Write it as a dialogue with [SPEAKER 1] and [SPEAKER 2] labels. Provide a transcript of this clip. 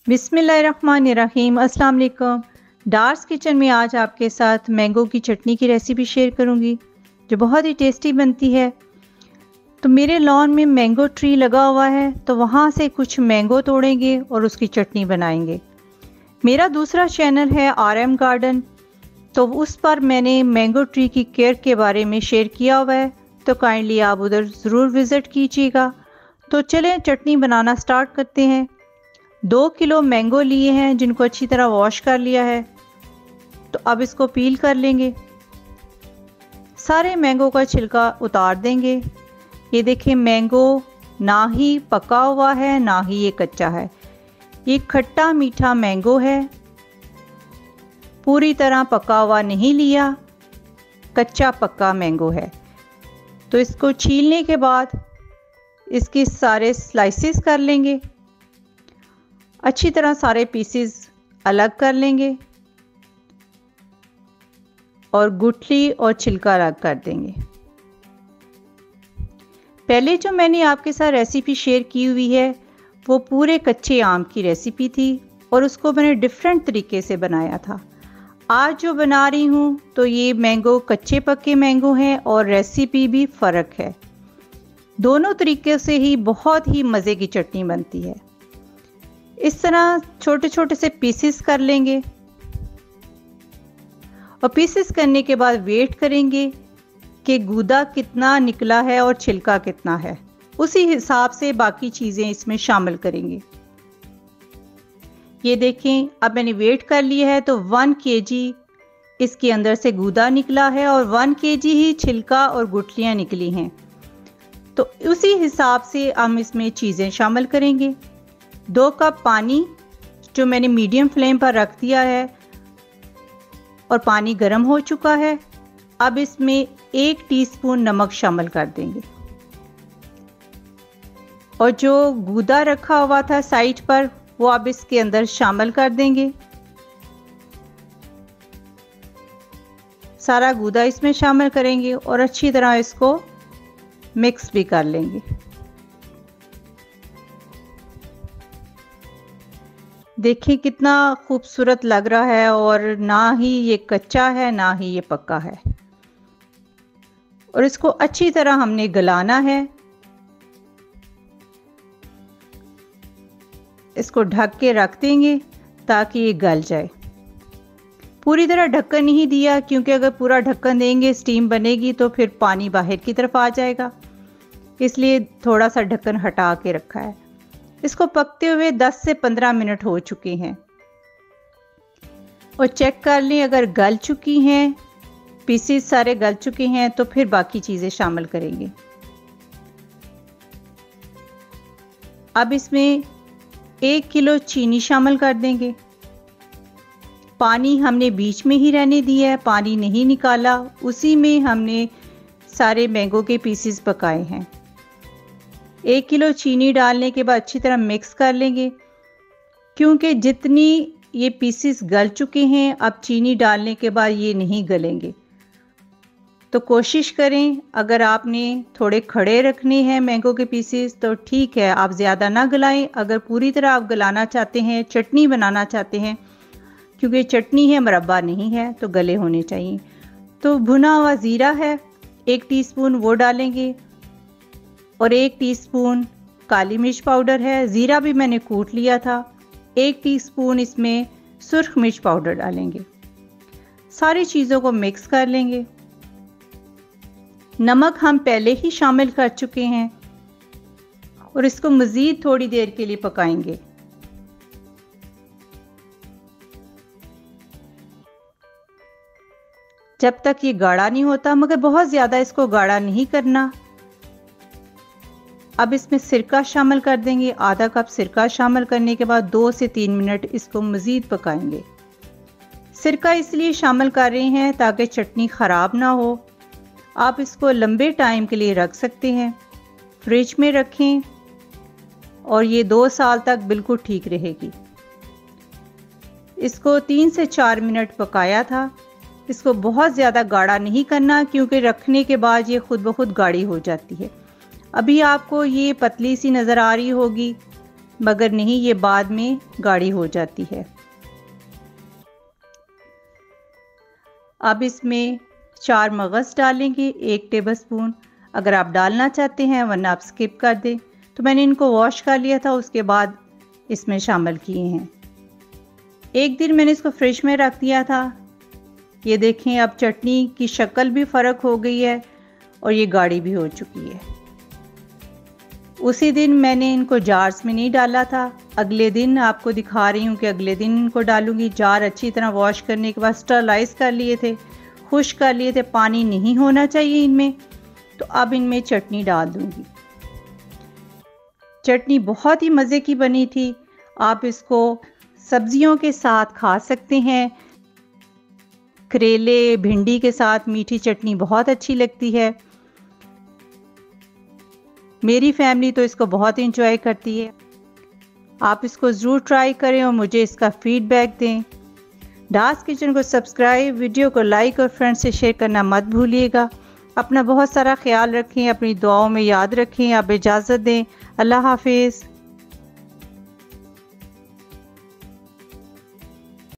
[SPEAKER 1] बिस्मिल्लाहिर्रहमानिर्रहीम। अस्सलाम वालेकुम। डार्स किचन में आज आपके साथ मैंगो की चटनी की रेसिपी शेयर करूंगी जो बहुत ही टेस्टी बनती है। तो मेरे लॉन में मैंगो ट्री लगा हुआ है, तो वहाँ से कुछ मैंगो तोड़ेंगे और उसकी चटनी बनाएंगे। मेरा दूसरा चैनल है RM गार्डन, तो उस पर मैंने मैंगो ट्री की केयर के बारे में शेयर किया हुआ है, तो काइंडली आप उधर ज़रूर विज़िट कीजिएगा। तो चलें चटनी बनाना स्टार्ट करते हैं। 2 किलो मैंगो लिए हैं जिनको अच्छी तरह वॉश कर लिया है। तो अब इसको पील कर लेंगे। सारे मैंगो का छिलका उतार देंगे। ये देखें, मैंगो ना ही पका हुआ है ना ही ये कच्चा है। ये खट्टा मीठा मैंगो है, पूरी तरह पका हुआ नहीं लिया, कच्चा पक्का मैंगो है। तो इसको छीलने के बाद इसके सारे स्लाइसेस कर लेंगे। अच्छी तरह सारे पीसेस अलग कर लेंगे और गुठली और छिलका अलग कर देंगे। पहले जो मैंने आपके साथ रेसिपी शेयर की हुई है वो पूरे कच्चे आम की रेसिपी थी और उसको मैंने डिफरेंट तरीके से बनाया था। आज जो बना रही हूँ तो ये मैंगो कच्चे पक्के मैंगो हैं और रेसिपी भी फ़र्क है। दोनों तरीके से ही बहुत ही मज़े की चटनी बनती है। इस तरह छोटे छोटे से पीसेस कर लेंगे और पीसेस करने के बाद वेट करेंगे कि गूदा कितना निकला है और छिलका कितना है। उसी हिसाब से बाकी चीज़ें इसमें शामिल करेंगे। ये देखें, अब मैंने वेट कर लिया है तो 1 kg इसके अंदर से गूदा निकला है और 1 kg ही छिलका और गुठलियाँ निकली हैं। तो उसी हिसाब से हम इसमें चीज़ें शामिल करेंगे। 2 कप पानी जो मैंने मीडियम फ्लेम पर रख दिया है और पानी गर्म हो चुका है। अब इसमें 1 टीस्पून नमक शामिल कर देंगे और जो गूदा रखा हुआ था साइड पर वो अब इसके अंदर शामिल कर देंगे। सारा गूदा इसमें शामिल करेंगे और अच्छी तरह इसको मिक्स भी कर लेंगे। देखिए कितना खूबसूरत लग रहा है और ना ही ये कच्चा है ना ही ये पक्का है। और इसको अच्छी तरह हमने गलाना है। इसको ढक के रख देंगे ताकि ये गल जाए। पूरी तरह ढक्कन नहीं दिया क्योंकि अगर पूरा ढक्कन देंगे स्टीम बनेगी तो फिर पानी बाहर की तरफ आ जाएगा, इसलिए थोड़ा सा ढक्कन हटा के रखा है। इसको पकते हुए 10 से 15 मिनट हो चुके हैं और चेक कर लें अगर गल चुकी हैं, पीसेस सारे गल चुके हैं तो फिर बाकी चीज़ें शामिल करेंगे। अब इसमें 1 किलो चीनी शामिल कर देंगे। पानी हमने बीच में ही रहने दिया है, पानी नहीं निकाला, उसी में हमने सारे मैंगो के पीसेस पकाए हैं। 1 किलो चीनी डालने के बाद अच्छी तरह मिक्स कर लेंगे क्योंकि जितनी ये पीसेस गल चुके हैं अब चीनी डालने के बाद ये नहीं गलेंगे। तो कोशिश करें, अगर आपने थोड़े खड़े रखने हैं मैंगो के पीसेस तो ठीक है, आप ज़्यादा ना गलाएं। अगर पूरी तरह आप गलाना चाहते हैं, चटनी बनाना चाहते हैं, क्योंकि चटनी है मुरब्बा नहीं है, तो गले होने चाहिए। तो भुना हुआ ज़ीरा है 1 टीस्पून, वो डालेंगे और 1 टीस्पून काली मिर्च पाउडर है। ज़ीरा भी मैंने कूट लिया था। 1 टीस्पून इसमें सुर्ख मिर्च पाउडर डालेंगे। सारी चीज़ों को मिक्स कर लेंगे। नमक हम पहले ही शामिल कर चुके हैं और इसको मज़ीद थोड़ी देर के लिए पकाएंगे। जब तक ये गाढ़ा नहीं होता, मगर बहुत ज़्यादा इसको गाढ़ा नहीं करना। अब इसमें सिरका शामिल कर देंगे। आधा कप सिरका शामिल करने के बाद 2 से 3 मिनट इसको मज़ीद पकाएंगे। सिरका इसलिए शामिल कर रहे हैं ताकि चटनी ख़राब ना हो। आप इसको लंबे टाइम के लिए रख सकते हैं, फ्रिज में रखें और ये 2 साल तक बिल्कुल ठीक रहेगी। इसको 3 से 4 मिनट पकाया था। इसको बहुत ज़्यादा गाढ़ा नहीं करना क्योंकि रखने के बाद ये खुद ब खुद गाढ़ी हो जाती है। अभी आपको ये पतली सी नज़र आ रही होगी, मगर नहीं, ये बाद में गाढ़ी हो जाती है। अब इसमें 4 मगज़ डालेंगे, 1 टेबलस्पून। अगर आप डालना चाहते हैं, वरना आप स्किप कर दें। तो मैंने इनको वॉश कर लिया था, उसके बाद इसमें शामिल किए हैं। एक दिन मैंने इसको फ्रिज में रख दिया था। ये देखें, अब चटनी की शक्ल भी फ़र्क हो गई है और ये गाढ़ी भी हो चुकी है। उसी दिन मैंने इनको जार्स में नहीं डाला था, अगले दिन आपको दिखा रही हूँ कि अगले दिन इनको डालूंगी। जार अच्छी तरह वॉश करने के बाद स्टरलाइज कर लिए थे, खुश्क कर लिए थे, पानी नहीं होना चाहिए इनमें। तो अब इनमें चटनी डाल दूंगी। चटनी बहुत ही मज़े की बनी थी। आप इसको सब्जियों के साथ खा सकते हैं। करेले, भिंडी के साथ मीठी चटनी बहुत अच्छी लगती है। मेरी फैमिली तो इसको बहुत इंजॉय करती है। आप इसको ज़रूर ट्राई करें और मुझे इसका फीडबैक दें। डास किचन को सब्सक्राइब, वीडियो को लाइक और फ्रेंड्स से शेयर करना मत भूलिएगा। अपना बहुत सारा ख्याल रखें, अपनी दुआओं में याद रखें। आप इजाज़त दें। अल्लाह हाफिज़।